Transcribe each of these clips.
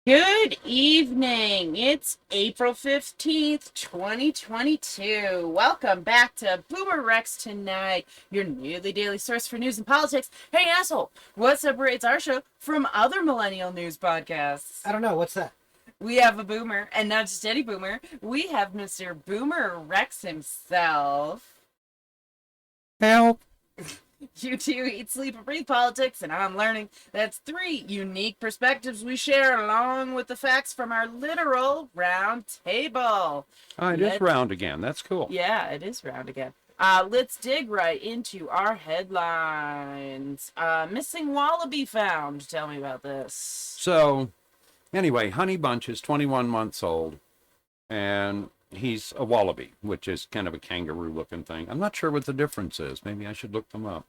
Good evening. It's April 15th, 2022. Welcome back to BoomerRexTonight, your newly daily source for news and politics. Hey, asshole, what separates our show from other millennial news podcasts? I don't know. What's that? We have a boomer, and not just any boomer. We have Mr. Boomer Rex himself. Help. You two eat, sleep, and breathe politics, and I'm learning. That's three unique perspectives we share along with the facts from our literal round table. Oh, it is round again. That's cool. Yeah, it is round again. Let's dig right into our headlines. Missing Wallaby found. Tell me about this. So, anyway, Honey Bunch is 21 months old, and he's a wallaby, which is kind of a kangaroo-looking thing. I'm not sure what the difference is. Maybe I should look them up.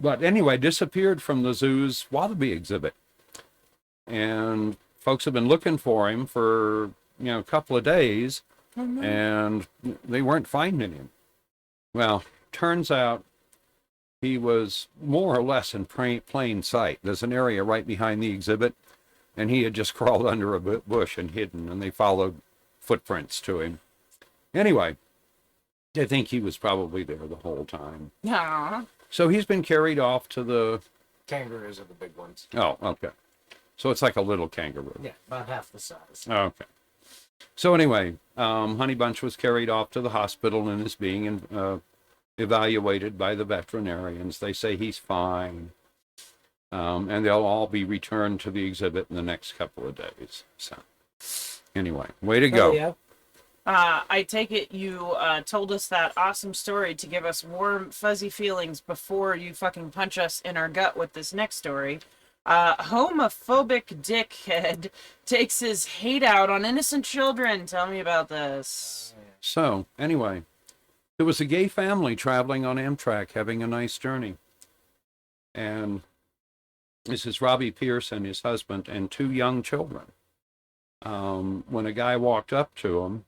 But anyway, disappeared from the zoo's wallaby exhibit. And folks have been looking for him for, a couple of days, and they weren't finding him. Well, turns out he was more or less in plain sight. There's an area right behind the exhibit, and he had just crawled under a bush and hidden, and they followed footprints to him. Anyway, I think he was probably there the whole time. Aww. So he's been carried off to the... Kangaroos are the big ones. Oh, okay. So it's like a little kangaroo. Yeah, about half the size. Okay. So anyway, Honey Bunch was carried off to the hospital and is being evaluated by the veterinarians. They say he's fine. And they'll all be returned to the exhibit in the next couple of days. So anyway, way to go. Yeah. I take it you told us that awesome story to give us warm, fuzzy feelings before you fucking punch us in our gut with this next story. Homophobic dickhead takes his hate out on innocent children. Tell me about this. So, anyway, there was a gay family traveling on Amtrak having a nice journey. And this is Robbie Pierce and his husband and two young children. When a guy walked up to them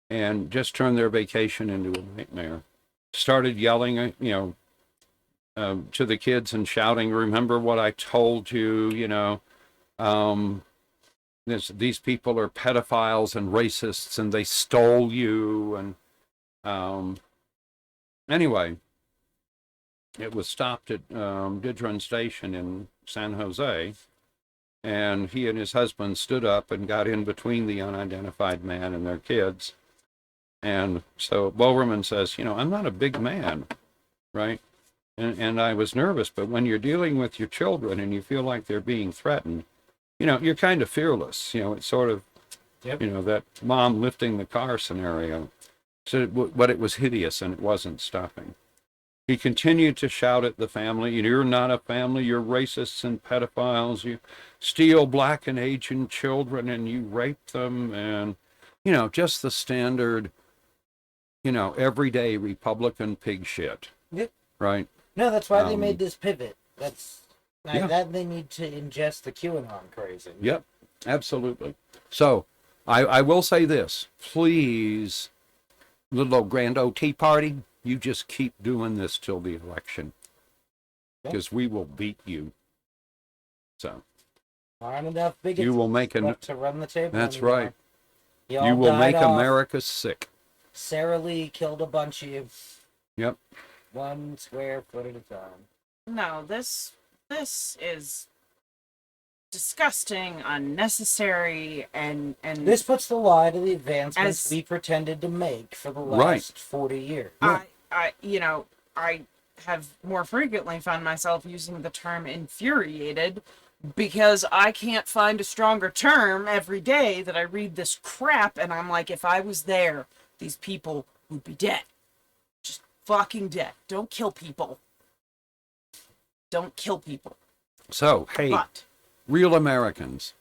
and just turned their vacation into a nightmare, started yelling, to the kids and shouting, "Remember what I told you, these people are pedophiles and racists and they stole you." And anyway, it was stopped at Didron Station in San Jose, and he and his husband stood up and got in between the unidentified man and their kids. And so Bowerman says, I'm not a big man, right? And I was nervous, but when you're dealing with your children and you feel like they're being threatened, you're kind of fearless. It's sort of, that mom lifting the car scenario. So, but it was hideous and it wasn't stopping. He continued to shout at the family, "You're not a family, you're racists and pedophiles. You steal black and Asian children and you rape them." And, just the standard, everyday Republican pig shit. Yep. Right? No, that's why they made this pivot. That they need to ingest the QAnon crazy. Yep, absolutely. So, I will say this. Please, little old Grand Old Tea Party, you just keep doing this till the election. Because we will beat you. So. Aren't enough bigots you will make to run the table. That's anymore. right. You will make America sick. Sarah Lee killed a bunch of you. Yep. 1 square foot at a time. No, this is disgusting, unnecessary, and this puts the lie to the advancements we pretended to make for the last 40 years. I have more frequently found myself using the term infuriated because I can't find a stronger term every day that I read this crap, and I'm like, if I was there, these people would be dead. Just fucking dead. Don't kill people. Don't kill people. So, hey, real Americans,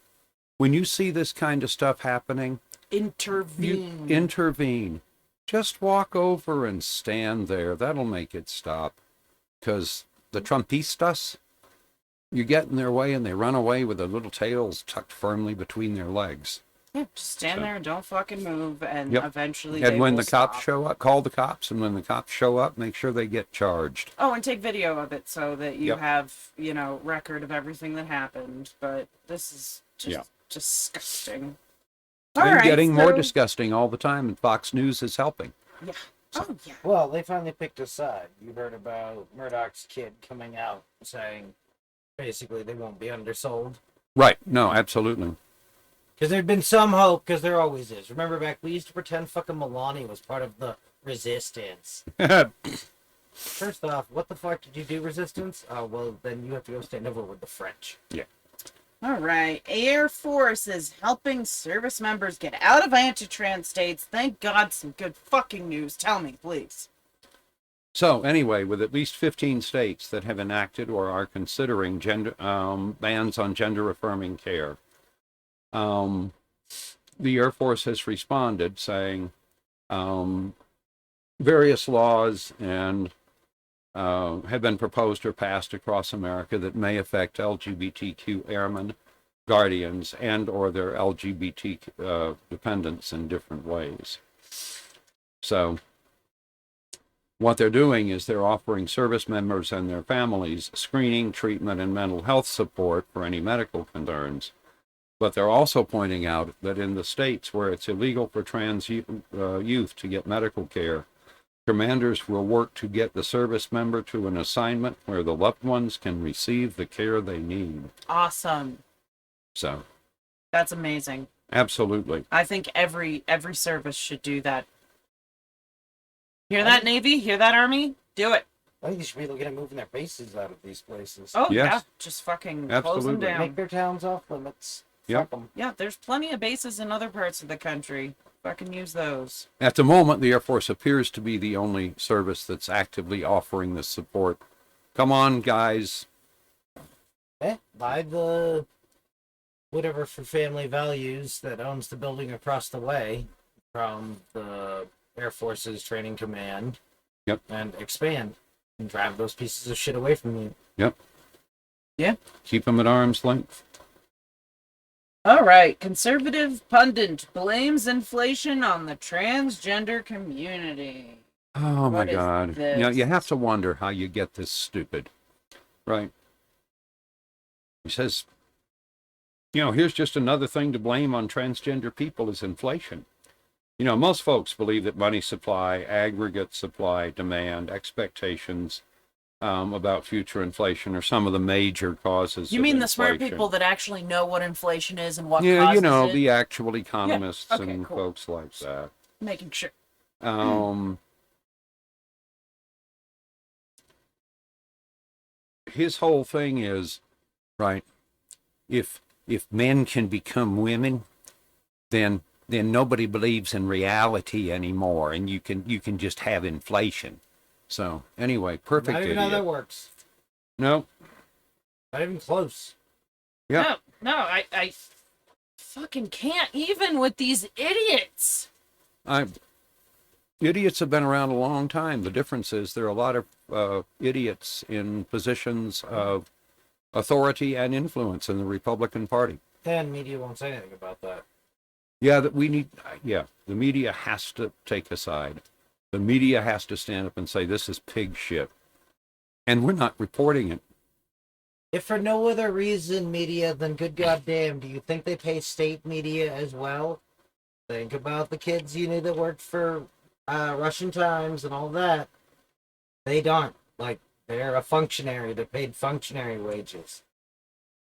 when you see this kind of stuff happening, intervene. Intervene. Just walk over and stand there. That'll make it stop. Because the Trumpistas, you get in their way and they run away with their little tails tucked firmly between their legs. Yeah, just stand there and don't fucking move, and eventually and when the stop. cops show up, call the cops, and when the cops show up, make sure they get charged. Oh, and take video of it so that you have, record of everything that happened. But this is just disgusting. And getting more so- disgusting all the time, and Fox News is helping. Yeah. Oh, yeah. Well, they finally picked a side. You heard about Murdoch's kid coming out saying basically they won't be undersold. Right. No, absolutely. Because there'd been some hope, because there always is. Remember back, we used to pretend fucking Melania was part of the resistance. First off, what the fuck did you do, resistance? Oh, well, then you have to go stand over with the French. Yeah. All right. Air Force is helping service members get out of anti-trans states. Thank God, some good fucking news. Tell me, please. So anyway, with at least 15 states that have enacted or are considering gender bans on gender-affirming care, the Air Force has responded saying various laws and have been proposed or passed across America that may affect LGBTQ airmen, guardians, and or their LGBT dependents in different ways. So what they're doing is they're offering service members and their families screening, treatment, and mental health support for any medical concerns. But they're also pointing out that in the states where it's illegal for trans youth to get medical care, commanders will work to get the service member to an assignment where the loved ones can receive the care they need. Awesome. So, That's amazing. absolutely. I think every service should do that. Hear that, Navy? Hear that, Army? Do it. I think you should be looking at moving their bases out of these places. Oh, Yes. yeah. Just fucking close them Absolutely. down. Make their towns off limits. Yep. Fuck 'em. Yeah, there's plenty of bases in other parts of the country. Fucking use those. At the moment, the Air Force appears to be the only service that's actively offering this support. Come on, guys. Buy the whatever for family values that owns the building across the way from the Air Force's training command. Yep. And expand and drive those pieces of shit away from you. Yep. Yeah. Keep them at arm's length. All right. Conservative pundit blames inflation on the transgender community. Oh my What is God. this? You know, you have to wonder how you get this stupid. Right? He says, here's just another thing to blame on transgender people is inflation. Most folks believe that money supply, aggregate supply, demand, expectations about future inflation are some of the major causes You of mean the smart inflation. people that actually know what inflation is and what Yeah, causes it? the actual economists okay, and cool. folks like that. Making sure. His whole thing is, right, if men can become women, then nobody believes in reality anymore, and you can just have inflation. So anyway, perfect Not even idiot. how that works. No, Not even close. yeah. No, I fucking can't even with these idiots. Idiots have been around a long time. The difference is there are a lot of idiots in positions of authority and influence in the Republican Party. And media won't say anything about that. Yeah, that we need. Yeah, the media has to take a side. The media has to stand up and say this is pig shit, and we're not reporting it. If for no other reason, media, then good goddamn, do you think they pay state media as well? Think about the kids that worked for Russian Times and all that. They don't. Like, they're a functionary. They're paid functionary wages.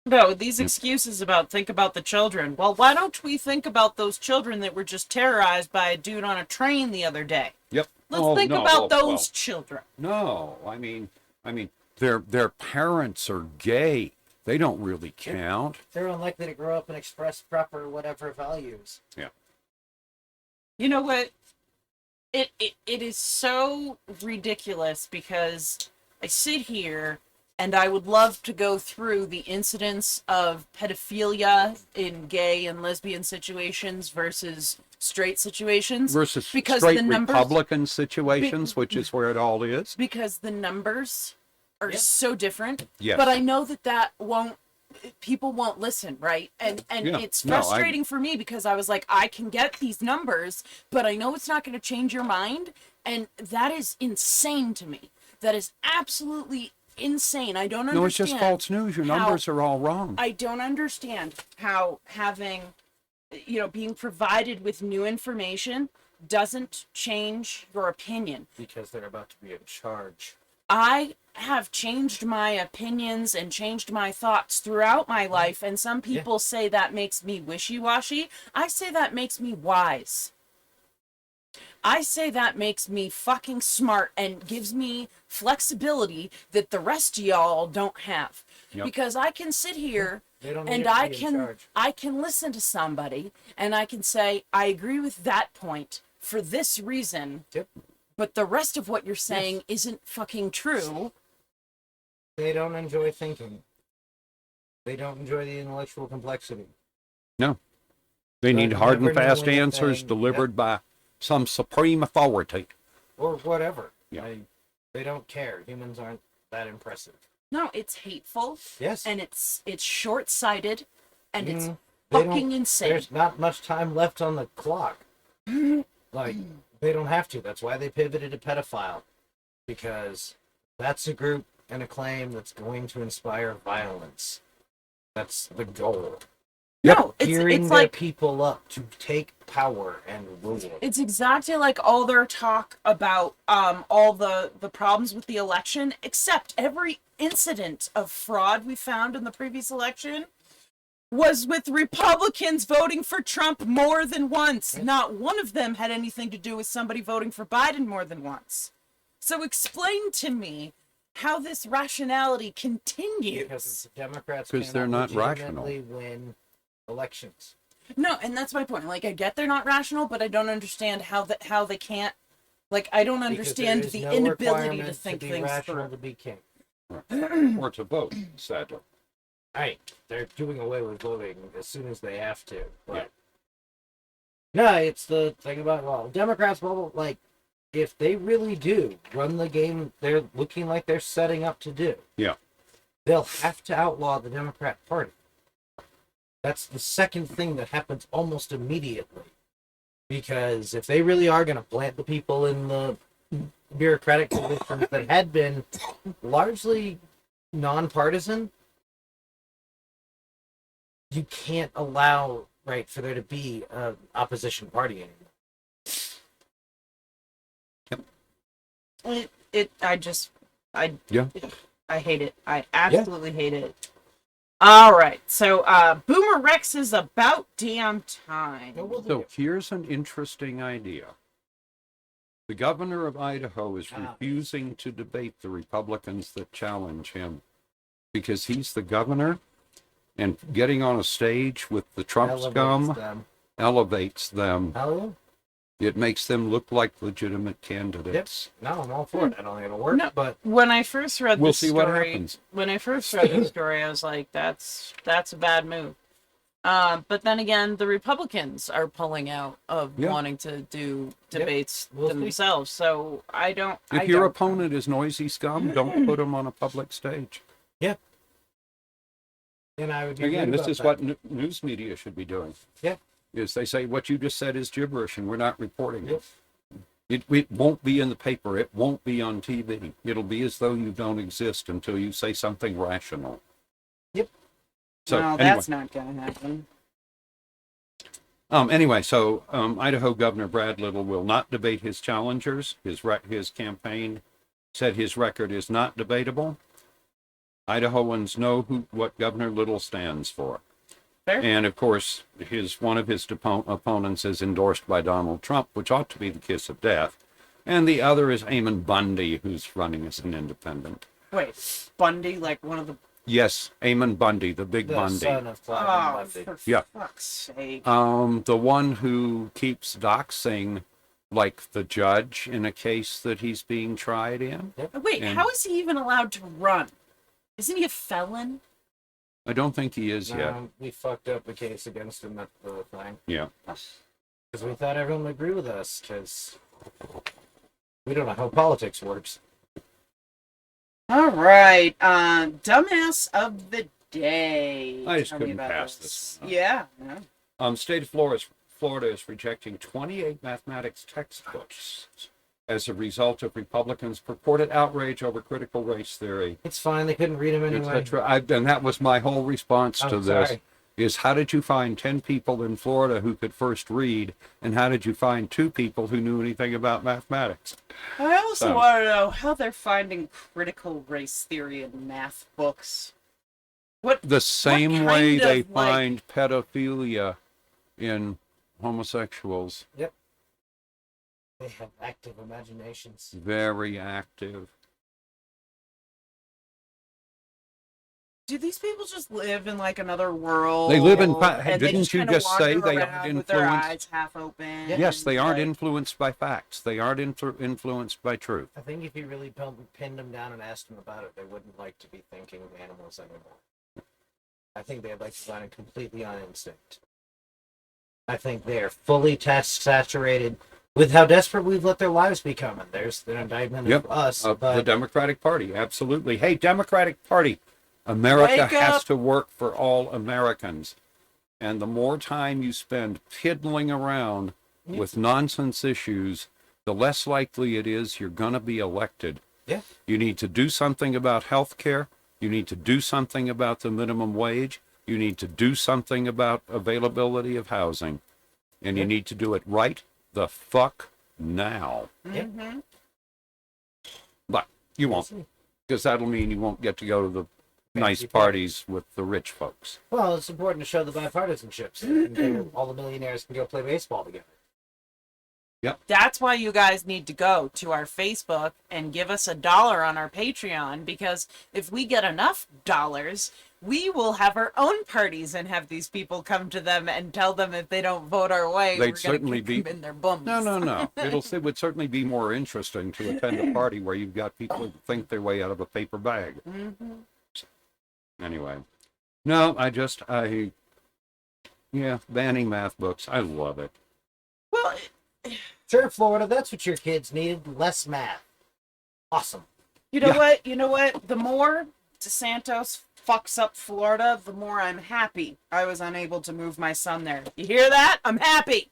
No, these excuses about think about the children. Well, why don't we think about those children that were just terrorized by a dude on a train the other day? Yep. Let's think about those children. No, I mean, their parents are gay. They don't really count. They're unlikely to grow up and express proper whatever values. Yeah. You know what? It is so ridiculous because I sit here and I would love to go through the incidents of pedophilia in gay and lesbian situations versus straight situations. Versus because straight the numbers, Republican situations, which is where it all is. because the numbers are Yep. so different. Yes. But I know that people won't listen, right? And Yeah. it's No, frustrating for me because I was like, I can get these numbers, but I know it's not going to change your mind. And that is insane to me. That is absolutely insane. I don't understand. No, it's just false news. Your numbers are all wrong. I don't understand how having, being provided with new information doesn't change your opinion. Because they're about to be in charge. I have changed my opinions and changed my thoughts throughout my life, and some people say that makes me wishy-washy. I say that makes me wise. I say that makes me fucking smart and gives me flexibility that the rest of y'all don't have. Yep. Because I can sit here and I can listen to somebody and I can say, I agree with that point for this reason. Yep. But the rest of what you're saying isn't fucking true. They don't enjoy thinking. They don't enjoy the intellectual complexity. No. They need hard and fast answers delivered by some supreme authority. Or whatever. Yeah. They don't care. Humans aren't that impressive. No, it's hateful. Yes. And it's short-sighted. And it's fucking insane. There's not much time left on the clock. Like, they don't have to. That's why they pivoted to pedophile. Because that's a group and a claim that's going to inspire violence. That's the goal. No, Gearing it's their like people up to take power and rule. it's exactly like all their talk about all the problems with the election, except every incident of fraud we found in the previous election was with Republicans voting for Trump more than once. Not one of them had anything to do with somebody voting for Biden more than once. So explain to me how this rationality continues. Because the Democrats Because they're not rational. win elections. No, and that's my point. Like, I get they're not rational, but I don't understand how they can't. Like, I don't understand the inability to think to be things rational through. to be king. Or to vote, sadly. Right. They're doing away with voting as soon as they have to. But no, it's the thing about, well, Democrats, like, if they really do run the game they're looking like they're setting up to do, they'll have to outlaw the Democrat Party. That's the second thing that happens almost immediately. Because if they really are going to plant the people in the bureaucratic positions that had been largely nonpartisan, you can't allow, for there to be an opposition party anymore. I hate it. I absolutely hate it. All right, so Boomer Rex is about damn time. So here's an interesting idea. The governor of Idaho is refusing to debate the Republicans that challenge him because he's the governor, and getting on a stage with the Trump scum elevates them. It makes them look like legitimate candidates. No, I'm all for it. I don't think it'll work. No, but when I first read we'll this see story, what happens. When I first read the story, I was like, "That's a bad move." But then again, the Republicans are pulling out of wanting to do debates themselves. So I don't. If your opponent is noisy scum, don't put him on a public stage. Yeah. And I would again, this is what news media should be doing. Yeah. Is they say what you just said is gibberish and we're not reporting it. It won't be in the paper. It won't be on TV. It'll be as though you don't exist until you say something rational. Yep. So no, anyway. that's not going to happen. Anyway, so Idaho Governor Brad Little will not debate his challengers. His campaign said his record is not debatable. Idahoans know what Governor Little stands for. Fair. And of course, one of his opponents is endorsed by Donald Trump, which ought to be the kiss of death. And the other is Eamon Bundy, who's running as an independent. Wait, Bundy, like one of the... Yes, Eamon Bundy, the big Bundy. Son of Bundy. For fuck's sake. The one who keeps doxing, like the judge in a case that he's being tried in. Wait, how is he even allowed to run? Isn't he a felon? I don't think he is yet. We fucked up the case against him at the thing. Yeah. Because we thought everyone would agree with us, because we don't know how politics works. All right, dumbass of the day. I just Tell me couldn't about pass this one up. Yeah. State of Florida is rejecting 28 mathematics textbooks as a result of Republicans' purported outrage over critical race theory, It's fine. They couldn't read them anyway. etc. And that was my whole response to this. Sorry. Is how did you find 10 people in Florida who could first read, and how did you find 2 people who knew anything about mathematics? I also want to know how they're finding critical race theory in math books. The same way kind they of, like- find pedophilia in homosexuals. Yep. They have active imaginations. Very active. Do these people just live in like another world? They live in and they didn't you kinda just say wander they around aren't with their influenced? eyes half open? Yes, they aren't like- influenced by facts. They aren't influenced by truth. I think if you really pinned them down and asked them about it, they wouldn't like to be thinking of animals anymore. I think they'd like to run it completely on instinct. I think they're fully task saturated with how desperate we've let their lives become. And there's an indictment Yep, of us. of but the Democratic Party, absolutely. Hey, Democratic Party, America Wake has up. to work for all Americans. And the more time you spend piddling around with nonsense issues, the less likely it is you're going to be elected. Yeah. You need to do something about health care. You need to do something about the minimum wage. You need to do something about availability of housing. And you need to do it right the fuck now. Mhm. But you won't, because that'll mean you won't get to go to the nice Fancy parties with the rich folks. Well, it's important to show the bipartisanship. So all the millionaires can go play baseball together. That's why you guys need to go to our Facebook and give us $1 on our Patreon, because if we get enough dollars, we will have our own parties and have these people come to them and tell them if they don't vote our way, They'd we're certainly going to kick be- them in their bums. No. It would certainly be more interesting to attend a party where you've got people who think their way out of a paper bag. Mhm. Anyway. No, banning math books. I love it. Well, Sure, Florida, that's what your kids needed. Less math. Awesome. you know Yeah. what? You know what? The more DeSantis fucks up Florida, the more I'm happy I was unable to move my son there. You hear that? I'm happy.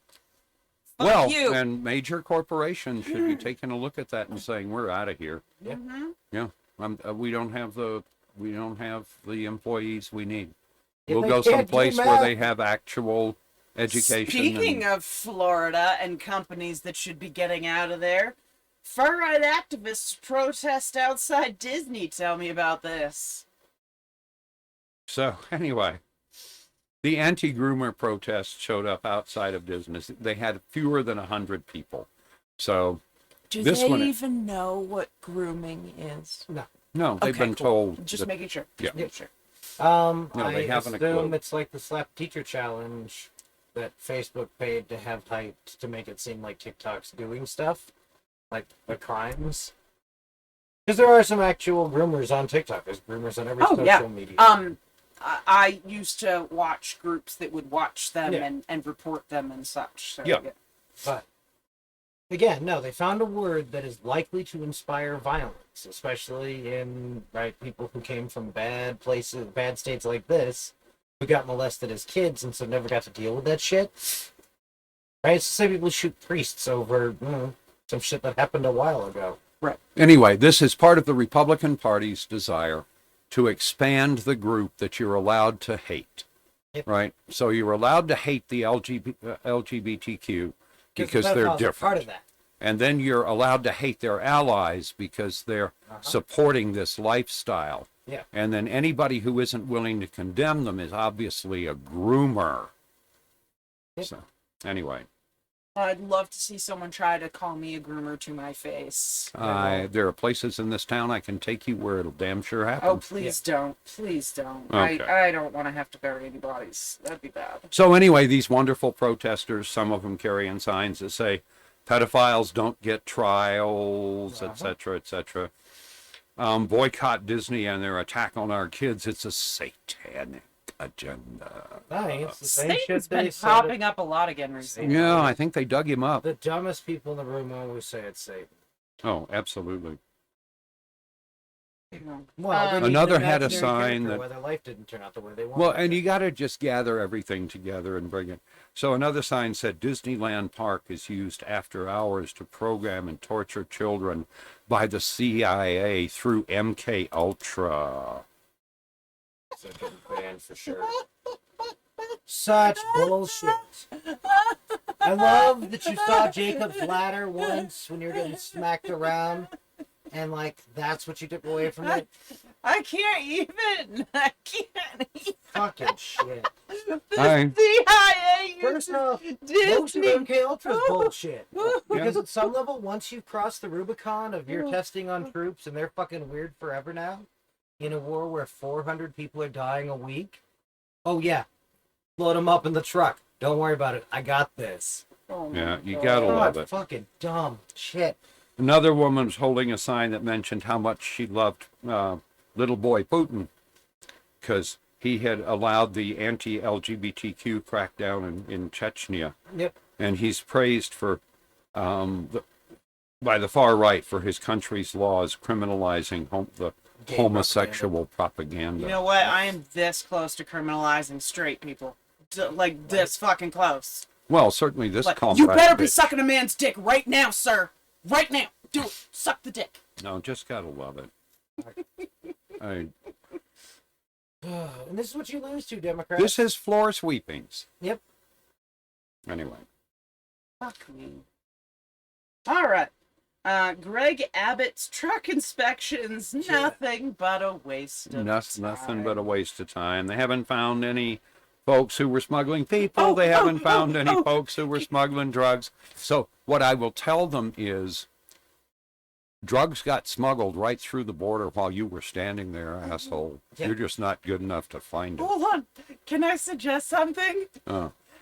Fuck Well, you. and major corporations should be taking a look at that and saying, we're out of here. Yeah. Mhm. Yeah. We don't have the employees we need. If We'll they go can't do someplace where math- they have actual education. Speaking of Florida and companies that should be getting out of there, far-right activists protest outside Disney. Tell me about this. So anyway, the anti-groomer protests showed up outside of Disney. They had fewer than 100 people. So Do This they one- even know what grooming is? no, they've Okay, been cool. told. Just that- making sure. Yeah. Just making sure. No, I they haven't a clue. assume it's like the slap teacher challenge that Facebook paid to have hyped to make it seem like TikTok's doing stuff, like the crimes. Because there are some actual groomers on TikTok. There's groomers on every Oh, social yeah. media. I used to watch groups that would watch them Yeah. and report them and such. So, Yeah. But again, no, they found a word that is likely to inspire violence, especially in people who came from bad places, bad states like this, who got molested as kids and so never got to deal with that shit. Right? It's the same people who shoot priests over some shit that happened a while ago. Anyway, this is part of the Republican Party's desire to expand the group that you're allowed to hate. Yep. Right? So you're allowed to hate the LGBTQ because the they're pedophiles are different. part of that. And then you're allowed to hate their allies because they're supporting this lifestyle. Yeah. And then anybody who isn't willing to condemn them is obviously a groomer. Yep. So, anyway, I'd love to see someone try to call me a groomer to my face. there are places in this town I can take you where it'll damn sure happen. Oh, please don't. Please don't. Okay. I don't want to have to bury anybody's. That'd be bad. So anyway, these wonderful protesters, some of them carrying signs that say, pedophiles don't get trials, etc., etc. Boycott Disney and their attack on our kids. It's a satanic agenda. It's the same Satan's shit been they said. popping up a lot again recently. Yeah, I think they dug him up. The dumbest people in the room always say it's Satan. Oh, absolutely. Well, they need Another an had a imaginary sign character that- where their life didn't turn out the way they wanted. Well, it and to. you got to just gather everything together and bring it. So another sign said Disneyland Park is used after hours to program and torture children by the CIA through MK Ultra. So getting banned for sure. Such bullshit. I love that you saw Jacob's Ladder once when you were getting smacked around, and like that's what you took away from it. I can't even. I can't even. Fucking shit. The I- CIA First off, Disney. most of MK Ultra is bullshit. Because at some level, once you've crossed the Rubicon of your testing on troops and they're fucking weird forever now, in a war where 400 people are dying a week, oh yeah, load them up in the truck. Don't worry about it. I got this. Oh my Yeah, you God. gotta love God, it. fucking dumb shit. Another woman was holding a sign that mentioned how much she loved little boy Putin because he had allowed the anti-LGBTQ crackdown in Chechnya. Yep. And he's praised for by the far right for his country's laws criminalizing the Gay homosexual propaganda. You know what? I am this close to criminalizing straight people. Like this fucking close. Well, certainly this Like, compact you better be bitch. sucking a man's dick right now, sir. Right now. Do it. Suck the dick. No, just gotta love it. I, And this is what you lose to, Democrats. this is floor sweepings. Yep. Anyway. Fuck me. All right. Greg Abbott's truck inspections, nothing but a waste of Nothing but a time. waste of time. They haven't found any folks who were smuggling people. They haven't found any folks who were smuggling drugs. So what I will tell them is drugs got smuggled right through the border while you were standing there, asshole. Yeah. You're just not good enough to find it. Hold on. Can I suggest something?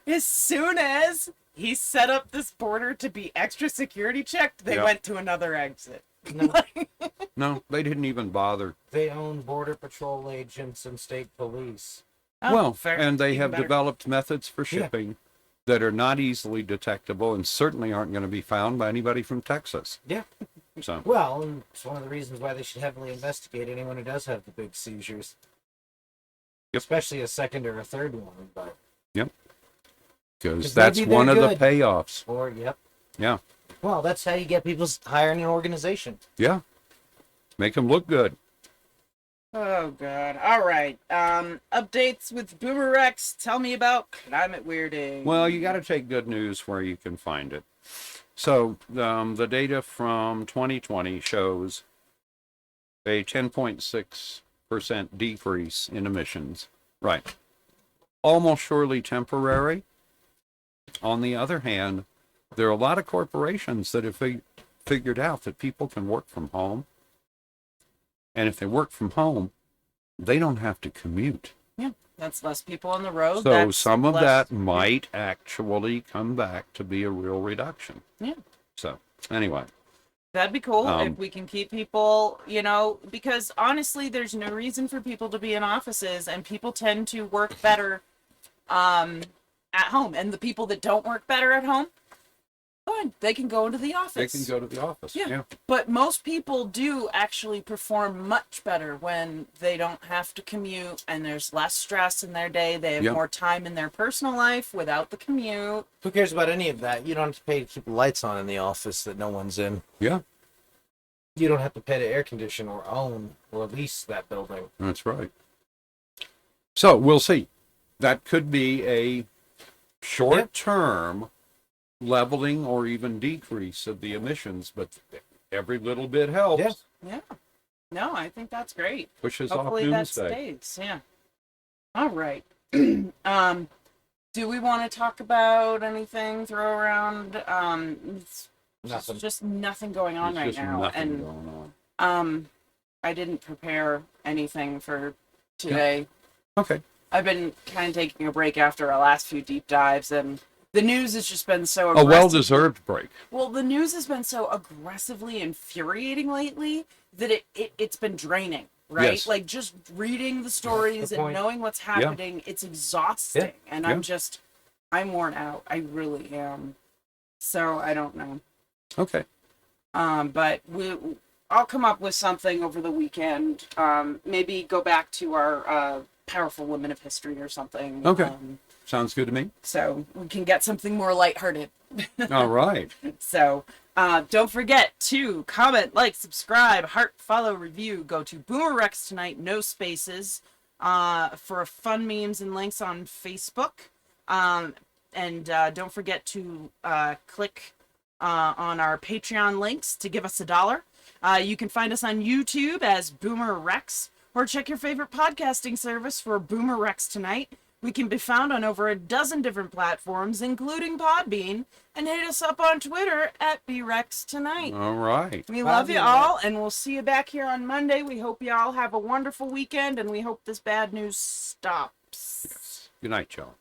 As soon as he set up this border to be extra security checked, they Yeah. went to another exit. No, No, they didn't even bother. they own border patrol agents and state police. Oh, Well, fair. and they Even have better. developed methods for Yeah. shipping that are not easily detectable and certainly aren't going to be found by anybody from Texas. Yeah. So, Well, and it's one of the reasons why they should heavily investigate anyone who does have the big seizures. Yep. Especially a second or a third one, but because 'Cause that's maybe they're one of the good. payoffs. or yep. Yeah. Well, that's how you get people hiring an organization. Yeah. Make them look good. Oh god. All right. Updates with BoomerRex. Tell me about climate weirding. Well, you got to take good news where you can find it. So, the data from 2020 shows a 10.6% decrease in emissions. Right. Almost surely temporary. On the other hand, there are a lot of corporations that have figured out that people can work from home. And if they work from home, they don't have to commute. Yeah, that's less people on the road. So that's some of less- that might actually come back to be a real reduction. Yeah. So anyway, That'd be cool Um, if we can keep people, you know, because honestly, there's no reason for people to be in offices, and people tend to work better at home. And the people that don't work better at home, fine, they can go into the they office. can go to the office. Yeah. Yeah. But most people do actually perform much better when they don't have to commute and there's less stress in their day. They have Yep. more time in their personal life without the commute. Who cares about any of that? You don't have to pay to keep the lights on in the office that no one's in. Yeah, You don't have to pay to air condition or own or lease that building. that's right. So we'll see. That could be a short-term leveling or even decrease of the emissions, but every little bit helps. Yeah. Yeah. No, I think that's great. Pushes Hopefully off that doomsday. stays. Yeah. All right. Do we want to talk about anything? Throw around? It's Nothing. just nothing going on There's right just now, nothing and going on. I didn't prepare anything for today. Okay. I've been kind of taking a break after our last few deep dives, and the news has just been so A aggressive. well-deserved break. Well, the news has been so aggressively infuriating lately that it's been draining, right? Yes. Like just reading the stories Good and point. knowing what's happening, it's exhausting. And Yeah. I'm worn out. I really am. So I don't know. Okay. But I'll come up with something over the weekend. Maybe go back to our powerful women of history or something. Okay. Sounds good to me. So we can get something more lighthearted. All right. So don't forget to comment, like, subscribe, heart, follow, review. Go to BoomerRexTonight, no spaces, for fun memes and links on Facebook. And don't forget to click on our Patreon links to give us $1. You can find us on YouTube as BoomerRex, or check your favorite podcasting service for BoomerRexTonight. We can be found on over a dozen different platforms, including Podbean, and hit us up on Twitter at BRexTonight. All right. We love you all, and we'll see you back here on Monday. We hope you all have a wonderful weekend, and we hope this bad news stops. Yes. Good night, y'all.